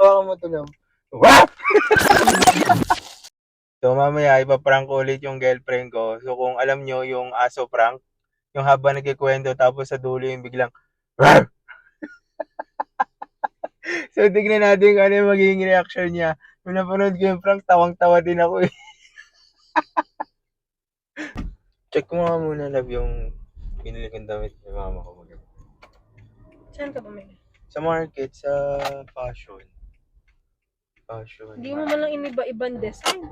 Hawakan mo to lang. Wap! So mamaya ipaprank ko ulit yung girlfriend ko. So kung alam nyo yung aso prank, yung habang nagkikwento tapos sa dulo yung biglang Wap! So tignan natin kung ano yung magiging reaction niya. Nung napanood ko yung prank, tawang-tawa din ako eh. Check ko nga muna, love, yung pinili kong damit ni mama ko. Saan ka bumili? Sa market, sa fashion. Hindi mo man lang iniba-ibang design.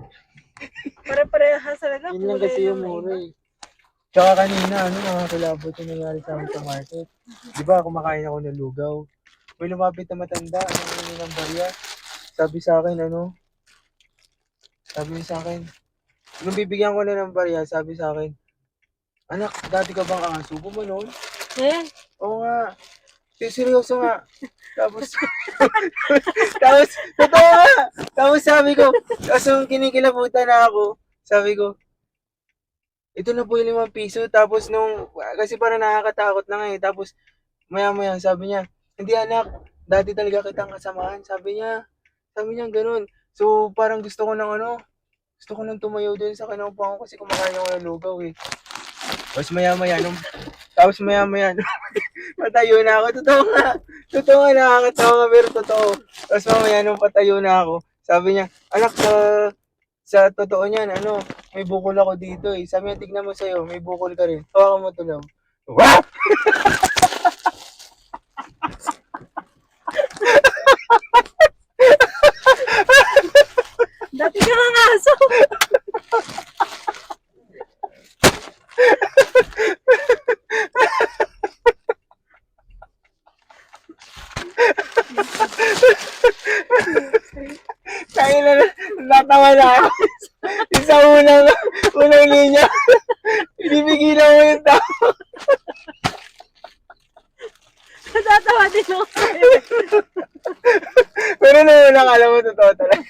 Pare-parehas talaga. Yun lang Kulay kasi yung lang na mura iba. eh. Tsaka kanina, nakakilabot yung nangyari sa amin sa market. Di ba, kumakain ako ng lugaw. May lumapit na matanda, ng barya. Sabi sa akin, sabi niya sa akin, nung bibigyan ko na ng barya, sabi sa akin, anak, dati ka bang aso? Gumanon? Eh? Oo nga. Seryoso nga. Tapos, tapos, totoo nga. Tapos sabi ko, tapos yung kinikilabutan na ako, sabi ko, ito na po yung 5 piso. Tapos kasi parang nakakatakot na nga eh. Tapos, maya-maya, sabi niya, hindi anak, dati talaga kitang kasamahan. Sabi niya ganun. So, parang gusto ko nang tumayo din sa kanang ko kasi kumakain ako ng lugaw eh. Tapos maya-maya, patayo na ako. Totoo nga, nakakatawa nga, pero totoo. Tapos mamaya nung patayo na ako, sabi niya, anak, sa totoo niyan, may bukol ako dito eh. Sabi niya, tignan mo sa'yo, may bukol ka rin. Hawakan mo to lang. Wap! Dati ka nga aso. Kaya na, natawa na ako. Isa unang linya. Binibigilan mo yung tao. Natatawa din ako. Pero nung unang alam mo, totoo talaga.